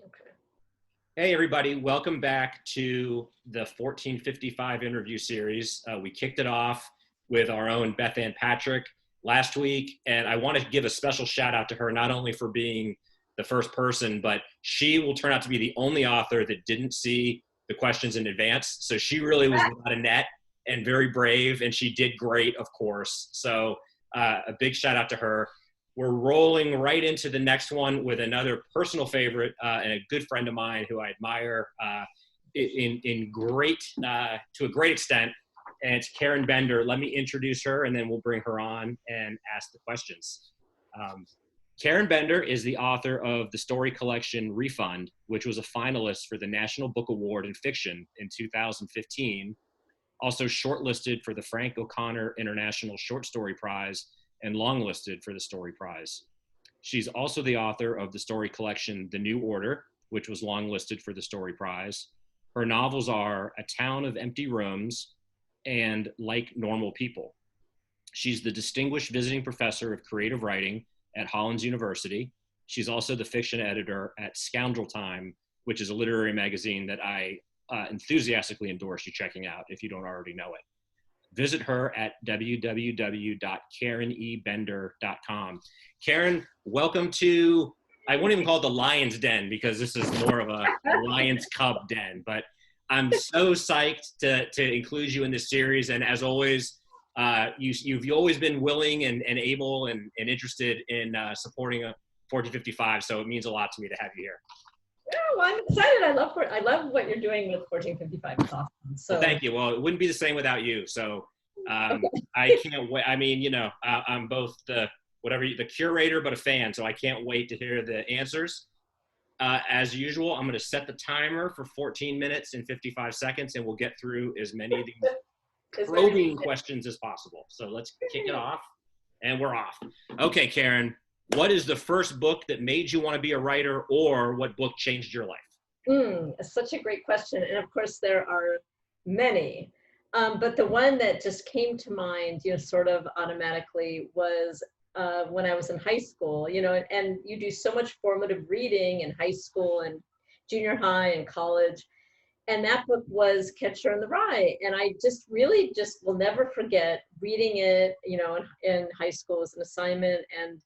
Okay. Hey, everybody. Welcome back to the 1455 interview series. We kicked it off with our own Beth Ann Patrick last week, and I want to give a special shout out to her, not only for being the first person, but she will turn out to be the only author that didn't see the questions in advance. So she really was without a net and very brave, and she did great, of course. So a big shout out to her. We're rolling right into the next one with another personal favorite and a good friend of mine who I admire in great to a great extent, and it's Karen Bender. Let me introduce her, and then we'll bring her on and ask the questions. Karen Bender is the author of the story collection Refund, which was a finalist for the National Book Award in Fiction in 2015, also shortlisted for the Frank O'Connor International Short Story Prize and longlisted for the Story Prize. She's also the author of the story collection The New Order, which was longlisted for the Story Prize. Her novels are A Town of Empty Rooms and Like Normal People. She's the Distinguished Visiting Professor of Creative Writing at Hollins University. She's also the fiction editor at Scoundrel Time, which is a literary magazine that I enthusiastically endorse you checking out if you don't already know it. Visit her at www.karenebender.com. Karen, welcome to, I won't even call it the Lion's Den because this is more of a Lion's Cub den, but I'm so psyched to include you in this series. And as always, you've always been willing and able and interested in supporting a 1455. So it means a lot to me to have you here. Oh, well, I'm excited. I love what you're doing with 1455. It's awesome. So well, thank you. Well, it wouldn't be the same without you. So okay. I can't wait. I mean, I'm both the curator, but a fan. So I can't wait to hear the answers. As usual, I'm going to set the timer for 14 minutes and 55 seconds, and we'll get through as many of these probing questions as possible. So let's kick it off, and we're off. Okay, Karen. What is the first book that made you want to be a writer, or what book changed your life? Such a great question. And of course, there are many. But the one that just came to mind, sort of automatically was when I was in high school, and you do so much formative reading in high school and junior high and college. And that book was Catcher in the Rye. And I just really will never forget reading it, in high school as an assignment. And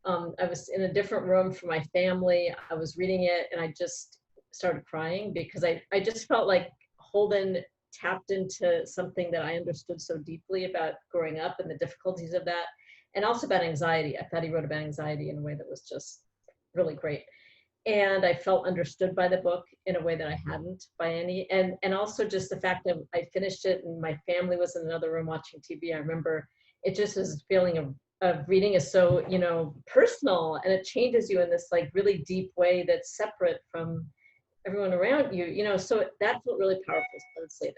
I was in a different room from my family. I was reading it and I just started crying because I just felt like Holden tapped into something that I understood so deeply about growing up and the difficulties of that, and also about anxiety. I thought he wrote about anxiety in a way that was just really great. And I felt understood by the book in a way that I hadn't by any, and also just the fact that I finished it and my family was in another room watching TV. I remember it just was a feeling of reading is so, personal, and it changes you in this like really deep way that's separate from everyone around you, so that felt really powerful. So I would say that.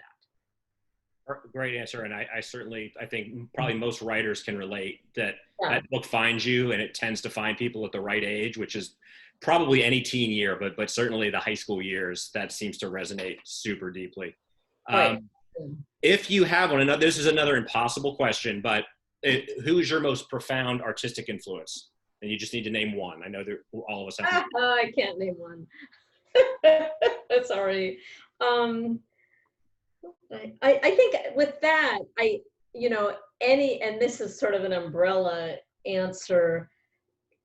Great answer. And I think probably most writers can relate that that book finds you, and it tends to find people at the right age, which is probably any teen year, but certainly the high school years, that seems to resonate super deeply. Right. If you have one, this is another impossible question, but who is your most profound artistic influence? And you just need to name one. I know that all of us have. I can't name one. Sorry. I think with that, and this is sort of an umbrella answer,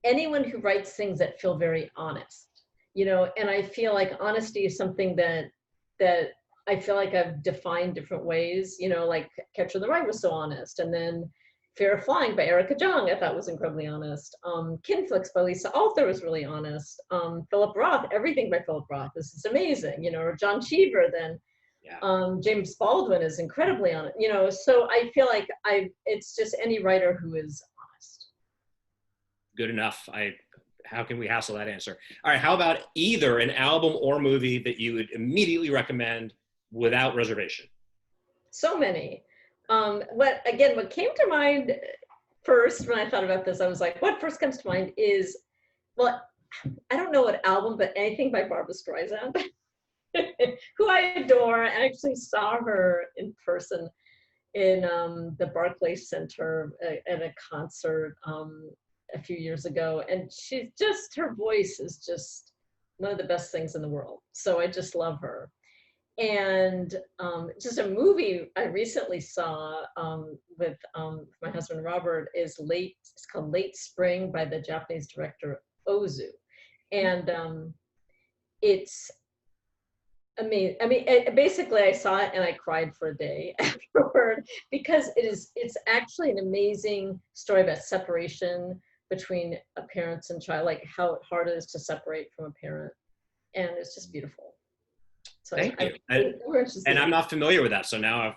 anyone who writes things that feel very honest, and I feel like honesty is something that I feel like I've defined different ways, like Catcher in the Rye was so honest, and then Fear of Flying by Erica Jong, I thought was incredibly honest. Kinflix by Lisa Alter was really honest. Philip Roth, everything by Philip Roth is amazing, or John Cheever then. Yeah. James Baldwin is incredibly honest, so I feel like it's just any writer who is honest. Good enough. How can we hassle that answer? All right, how about either an album or movie that you would immediately recommend without reservation? So many. What came to mind first when I thought about this, I was like, what first comes to mind is, well, I don't know what album, but anything by Barbra Streisand, who I adore. I actually saw her in person in the Barclays Center at a concert a few years ago. And she's just, her voice is just one of the best things in the world. So I just love her. And just a movie I recently saw with my husband Robert is it's called Late Spring by the Japanese director Ozu. And it's amazing. I mean, basically I saw it and I cried for a day afterward because it's actually an amazing story about separation between a parents and child, like how hard it is to separate from a parent. And it's just beautiful. So Thank you. and I'm not familiar with that, so now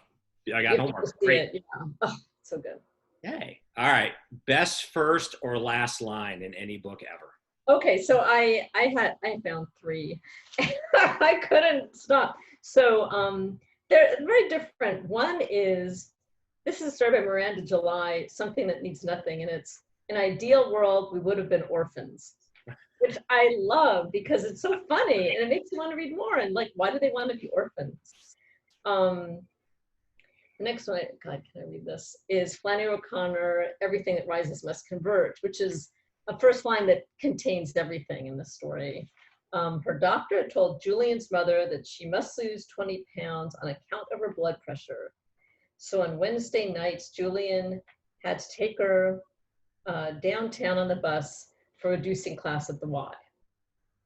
I got homework. Great. Yeah. Oh, so good. Yay. All right. Best first or last line in any book ever. Okay, so I found three. I couldn't stop. So they're very different. One is, this is a story by Miranda July, Something That Needs Nothing, and it's, in an ideal world, we would have been orphans, which I love because it's so funny and it makes you want to read more. And like, why do they want to be orphans? The next one, God, can I read this? Is Flannery O'Connor, Everything That Rises Must Converge, which is a first line that contains everything in the story. Her doctor told Julian's mother that she must lose 20 pounds on account of her blood pressure. So on Wednesday nights, Julian had to take her downtown on the bus for reducing class at the Y.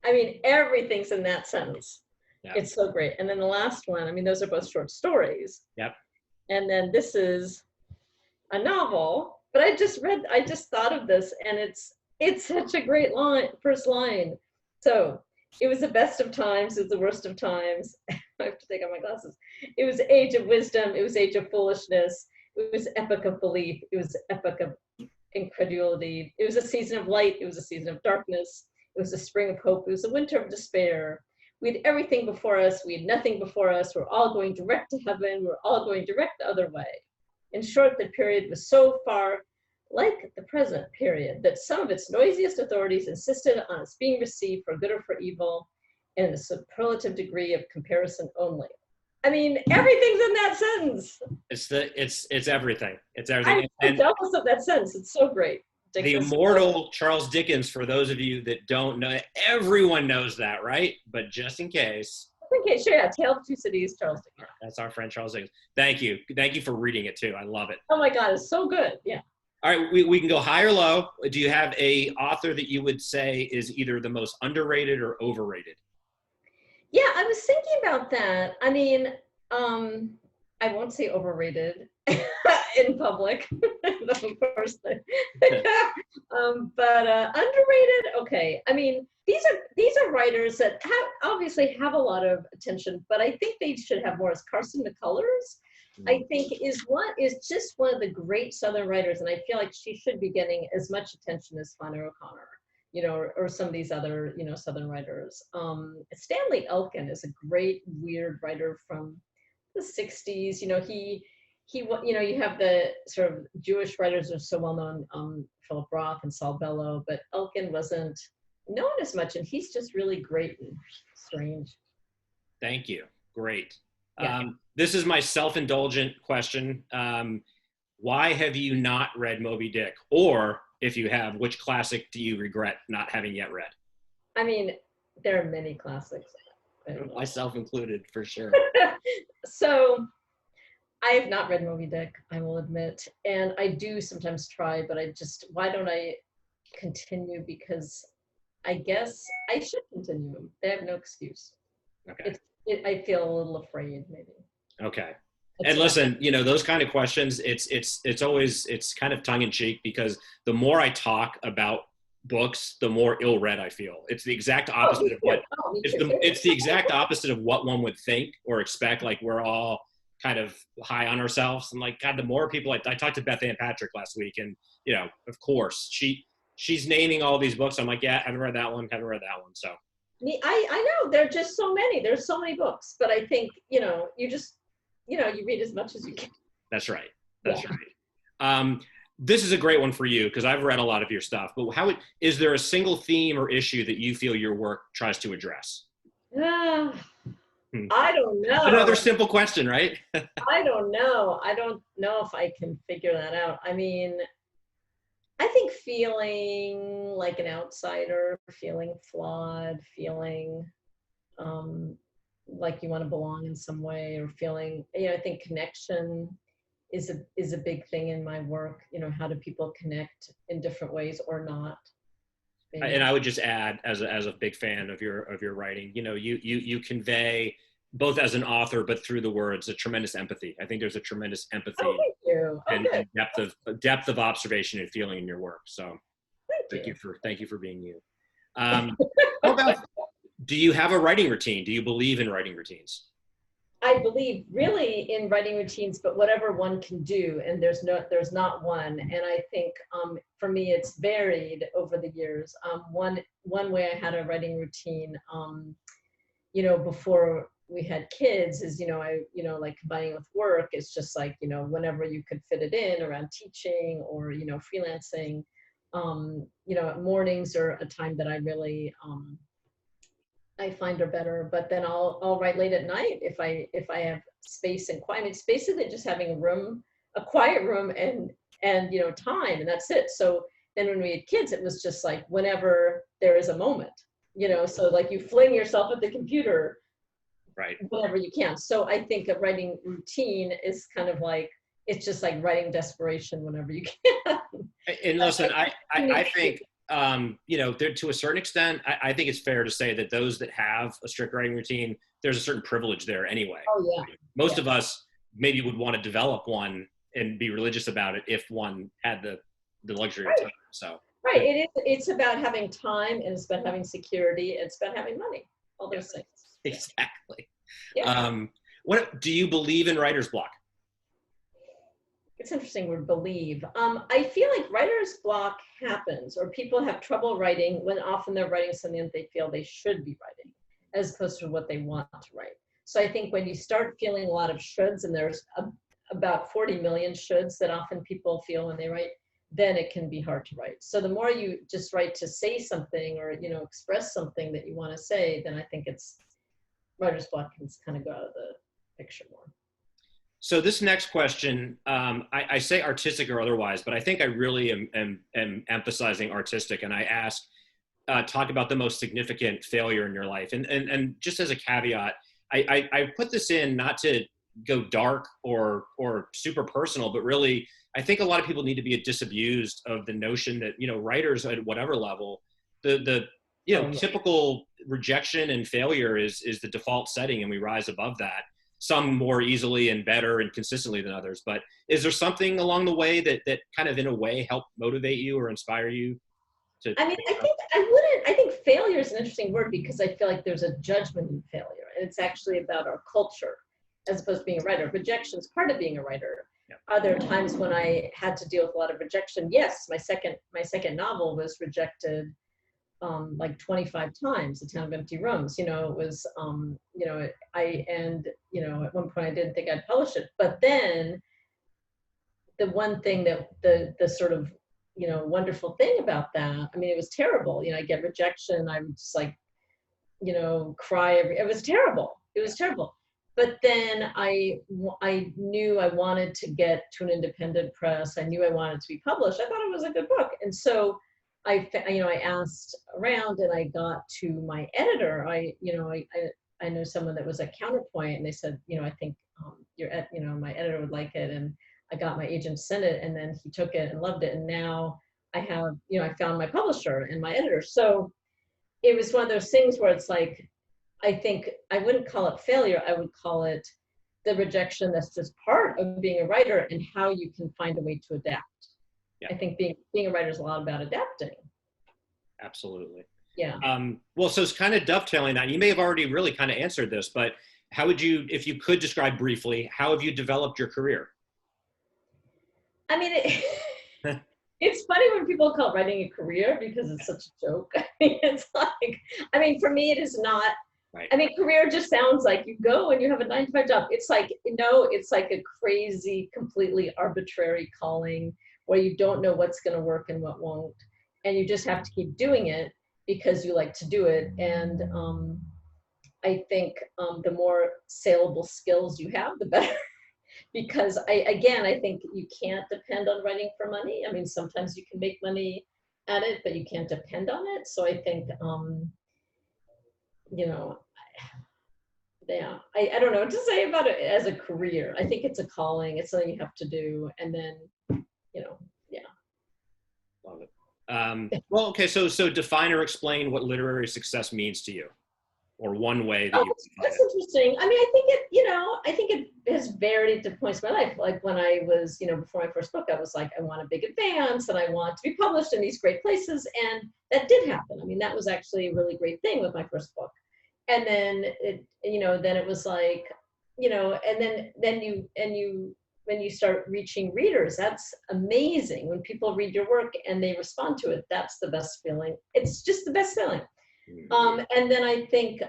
I mean, everything's in that sentence. Yep. It's so great. And then the last one, I mean, those are both short stories. Yep. And then this is a novel, but I just thought of this, and it's such a great first line. So it was the best of times, it was the worst of times. I have to take off my glasses. It was age of wisdom, it was age of foolishness, it was epoch of belief, it was epoch of incredulity. It was a season of light, it was a season of darkness, it was a spring of hope, it was a winter of despair. We had everything before us, we had nothing before us, we're all going direct to heaven, we're all going direct the other way. In short, the period was so far like the present period that some of its noisiest authorities insisted on its being received for good or for evil, in the superlative degree of comparison only. I mean, everything's in that sentence. It's everything. It's everything. I'm so jealous of that sentence. It's so great. The immortal Charles Dickens, for those of you that don't know, everyone knows that, right? But just in case. Okay, sure, yeah. Tale of Two Cities, Charles Dickens. That's our friend Charles Dickens. Thank you. Thank you for reading it too. I love it. Oh my God, it's so good. Yeah. All right, we can go high or low. Do you have a author that you would say is either the most underrated or overrated? Yeah, I was thinking about that. I mean, I won't say overrated in public, of course. But underrated, okay. I mean, these are writers that obviously have a lot of attention, but I think they should have more. As Carson McCullers, I think is just one of the great Southern writers, and I feel like she should be getting as much attention as Flannery O'Connor, you know, or some of these other, you know, Southern writers. Stanley Elkin is a great weird writer from the 60s. You know, he you know, you have the sort of Jewish writers who are so well known, Philip Roth and Saul Bellow, but Elkin wasn't known as much, and he's just really great and strange. Thank you. Great. Yeah. This is my self-indulgent question. Why have you not read Moby Dick? Or if you have, which classic do you regret not having yet read? I mean, there are many classics. Myself included, for sure. So I have not read Moby Dick, I will admit. And I do sometimes try, but why don't I continue? Because I guess I should continue. They have no excuse. Okay. I feel a little afraid, maybe. Okay. And listen, you know, those kind of questions, it's always kind of tongue in cheek, because the more I talk about books, the more ill-read I feel. It's the exact opposite of what it's the exact opposite of what one would think or expect. Like, we're all kind of high on ourselves. And like, God, the more people I talked to Beth Ann Patrick last week, and you know, of course, she's naming all these books. I'm like, yeah, haven't read that one. So I know, there are just so many. There's so many books, but I think, you know, you read as much as you can. That's right. Right. This is a great one for you, because I've read a lot of your stuff, but is there a single theme or issue that you feel your work tries to address? I don't know. Another simple question, right? I don't know. I don't know if I can figure that out. I mean, I think feeling like an outsider, feeling flawed, feeling um, like you want to belong in some way, or feeling, I think connection is a big thing in my work. How do people connect in different ways or not? And Maybe. I would just add, as a big fan of your writing, you convey, both as an author but through the words, a tremendous empathy. I think there's a tremendous Oh, empathy thank you. Oh, and, good. depth of observation and feeling in your work. So Thank you. thank you for being you. How about, do you have a writing routine? Do you believe in writing routines? I believe really in writing routines, but whatever one can do, and there's not one. And I think for me, it's varied over the years. One way I had a writing routine, before we had kids, is like combining with work. It's just like whenever you could fit it in around teaching or freelancing. Mornings are a time that I really I find are better, but then I'll write late at night if I have space and quiet. I mean, it's basically just having a quiet room, and time, and that's it. So then when we had kids, it was just like whenever there is a moment, so like you fling yourself at the computer Right. whenever you can. So I think a writing routine is kind of like, it's just like writing desperation whenever you can. And listen, I think, there, to a certain extent, I think it's fair to say that those that have a strict writing routine, there's a certain privilege there anyway. Oh yeah. Most Yeah. of us maybe would want to develop one and be religious about it if one had the luxury of Right. time. So, Right. It's about having time, and it's about having security, and it's about having money. All yeah, those things. Yeah. exactly. Yeah. What do you believe in writer's block? It's interesting word, believe. I feel like writer's block happens, or people have trouble writing when often they're writing something that they feel they should be writing, as opposed to what they want to write. So I think when you start feeling a lot of shoulds, and there's about 40 million shoulds that often people feel when they write, then it can be hard to write. So the more you just write to say something, or express something that you want to say, then I think it's writer's block can kind of go out of the picture more. So this next question, I say artistic or otherwise, but I think I really am emphasizing artistic. And I ask, talk about the most significant failure in your life. And just as a caveat, I put this in not to go dark or super personal, but really, I think a lot of people need to be disabused of the notion that, writers at whatever level, the typical rejection and failure is the default setting, and we rise above that, some more easily and better and consistently than others. But is there something along the way that kind of in a way helped motivate you or inspire you to? I mean, I think failure is an interesting word, because I feel like there's a judgment in failure, and it's actually about our culture as opposed to being a writer. Rejection is part of being a writer. Yeah. Are there times when I had to deal with a lot of rejection? Yes, my second novel was rejected like 25 times, The Town of Empty Rooms. It was, at one point I didn't think I'd publish it. But then the one thing that the sort of, wonderful thing about that, I mean, it was terrible. I get rejection. I would just like, cry it was terrible. It was terrible. But then I knew I wanted to get to an independent press. I knew I wanted to be published. I thought it was a good book. And so I asked around, and I got to my editor. I know someone that was at Counterpoint, and they said, I think my editor would like it. And I got my agent to send it, and then he took it and loved it. And now I have, I found my publisher and my editor. So it was one of those things where it's like, I think I wouldn't call it failure. I would call it the rejection that's just part of being a writer, and how you can find a way to adapt. Yeah. I think being a writer is a lot about adapting. Absolutely. Yeah. Well, so it's kind of dovetailing that. You may have already really kind of answered this, but how would you, if you could describe briefly, how have you developed your career? I mean, it's funny when people call writing a career, because it's such a joke. It's like, for me, it is not. Right. Career just sounds like you go and you have a 9-to-5 job. It's like, it's like a crazy, completely arbitrary calling where you don't know what's going to work and what won't. And you just have to keep doing it because you like to do it. And I think the more saleable skills you have, the better. because I think you can't depend on writing for money. I mean, sometimes you can make money at it, but you can't depend on it. So I think, you know, yeah, I don't know what to say about it as a career. I think it's a calling. It's something you have to do. And then, yeah. Love it. Well, okay, so define or explain what literary success means to you, or one way that Oh, you define that's interesting. I mean, I think it has varied at points in my life. Like when I was, before my first book, I was like, I want a big advance and I want to be published in these great places. And that did happen. I mean, that was actually a really great thing with my first book. And then then it was like, and then when you start reaching readers, that's amazing. When people read your work and they respond to it, that's the best feeling. It's just the best feeling. And then I think,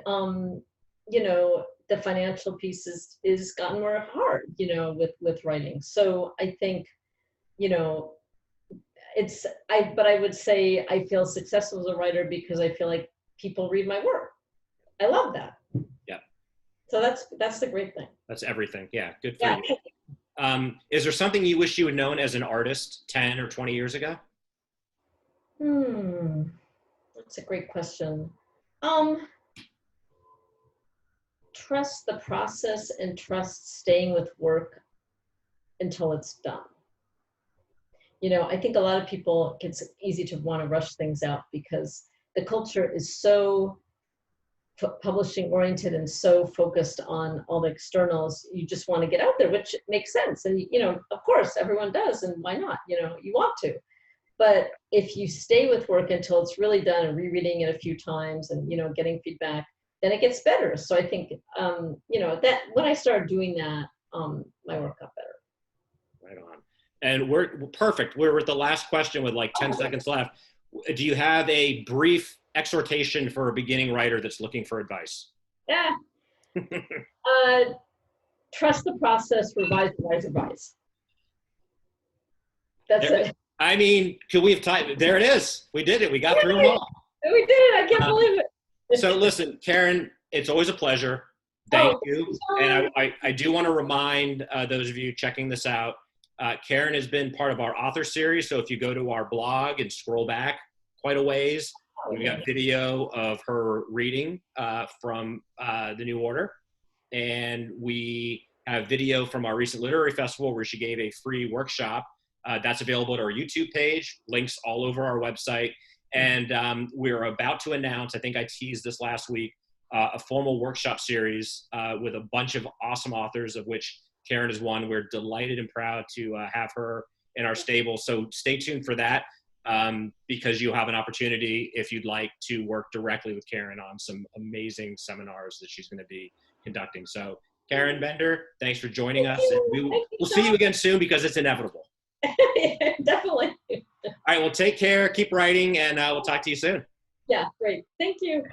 the financial piece is gotten more hard, with writing. So I think, but I would say I feel successful as a writer because I feel like people read my work. I love that. Yeah. So that's the great thing. That's everything. Yeah. Good for you. Is there something you wish you had known as an artist 10 or 20 years ago? That's a great question. Trust the process and trust staying with work until it's done. I think a lot of people, it's easy to want to rush things out because the culture is so publishing oriented and so focused on all the externals. You just want to get out there, which makes sense. And, of course, everyone does. And why not? You want to. But if you stay with work until it's really done and rereading it a few times and, getting feedback, then it gets better. So I think, that when I started doing that, my work got better. Right on. And we're perfect. We're at the last question with like 10 seconds left. Do you have a brief exhortation for a beginning writer that's looking for advice? Yeah. Trust the process, revise. That's it. I mean, could we have time? There it is. We did it. We got through them all. We did it. I can't believe it. So listen, Karen, it's always a pleasure. Thank you. And I do want to remind those of you checking this out, Karen has been part of our author series. So if you go to our blog and scroll back quite a ways, we've got video of her reading from The New Order. And we have video from our recent literary festival where she gave a free workshop. That's available at our YouTube page, links all over our website. And we're about to announce, I think I teased this last week, a formal workshop series with a bunch of awesome authors, of which Karen is one. We're delighted and proud to have her in our stable. So stay tuned for that because you'll have an opportunity if you'd like to work directly with Karen on some amazing seminars that she's going to be conducting. So Karen Bender, thanks for joining us. And we'll see you again soon because it's inevitable. Definitely. All right, well, take care, keep writing, and we'll talk to you soon. Yeah, great. Thank you.